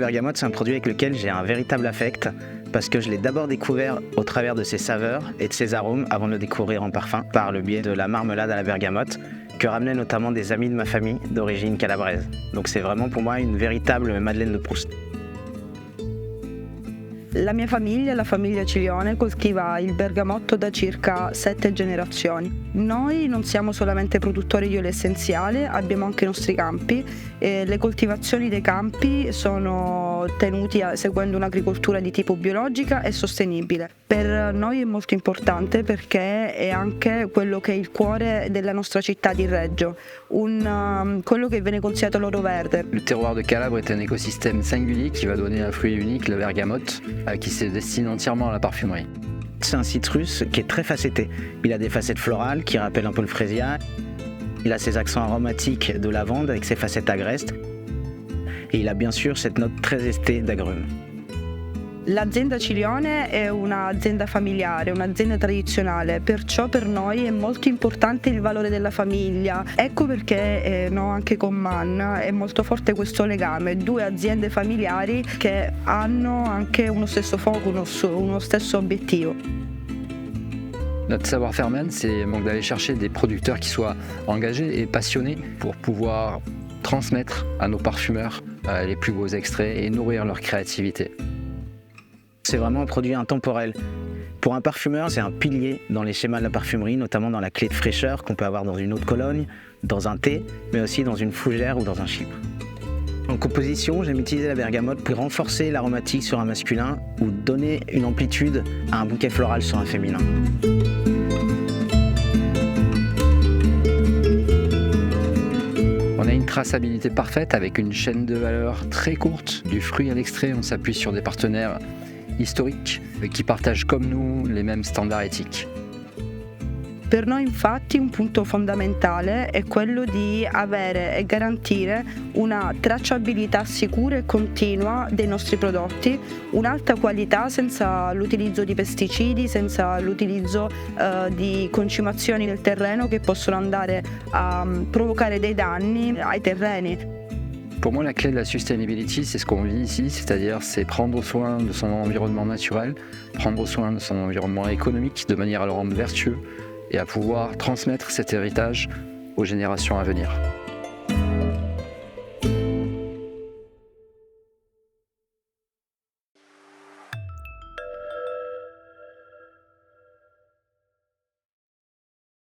bergamote, c'est un produit avec lequel j'ai un véritable affect parce que je l'ai d'abord découvert au travers de ses saveurs et de ses arômes avant de le découvrir en parfum par le biais de la marmelade à la bergamote que ramenaient notamment des amis de ma famille d'origine calabraise. Donc c'est vraiment pour moi une véritable Madeleine de Proust. La mia famiglia, la famiglia Cilione, coltiva il bergamotto da circa 7 generazioni. Noi non siamo solamente produttori di olio essenziale, abbiamo anche i nostri campi e le coltivazioni dei campi sono tenuti seguendo un'agricoltura di tipo biologica e sostenibile. Per noi è molto importante perché è anche quello che è il cuore della nostra città di Reggio, quello che viene considerato l'oro verde. Le terroir de Calabre est un écosystème singulier qui va donner un fruit unique, la bergamote, qui se destine entièrement à la parfumerie. C'est un citrus qui est très facetté. Il a des facettes florales qui rappellent un peu le fresia. Il a ses accents aromatiques de lavande avec ses facettes agrestes. Et il a bien sûr cette note très estée d'agrumes. L'azienda Cilione è un'azienda familiare, un'azienda tradizionale, perciò per noi è molto importante il valore della famiglia. Ecco perché anche con Man è molto forte questo legame, due aziende familiari che hanno anche uno stesso focus, uno stesso obiettivo. Notre savoir-faire Man, c'est donc d'aller chercher des producteurs qui soient engagés et passionnés pour pouvoir transmettre à nos parfumeurs les plus beaux extraits et nourrir leur créativité. C'est vraiment un produit intemporel. Pour un parfumeur, c'est un pilier dans les schémas de la parfumerie, notamment dans la clé de fraîcheur qu'on peut avoir dans une eau de Cologne, dans un thé, mais aussi dans une fougère ou dans un chypre. En composition, j'aime utiliser la bergamote pour renforcer l'aromatique sur un masculin ou donner une amplitude à un bouquet floral sur un féminin. On a une traçabilité parfaite avec une chaîne de valeur très courte. Du fruit à l'extrait, on s'appuie sur des partenaires historiques qui partagent comme nous les mêmes standards éthiques. Per noi infatti un punto fondamentale è quello di avere e garantire una tracciabilità sicura e continua dei nostri prodotti, un'alta qualità senza l'utilizzo di pesticidi, senza l'utilizzo di concimazioni nel terreno che possono andare a provocare dei danni ai terreni. Pour moi, la clé de la sustainability, c'est ce qu'on vit ici, c'est prendre soin de son environnement naturel, prendre soin de son environnement économique de manière à le rendre vertueux et à pouvoir transmettre cet héritage aux générations à venir.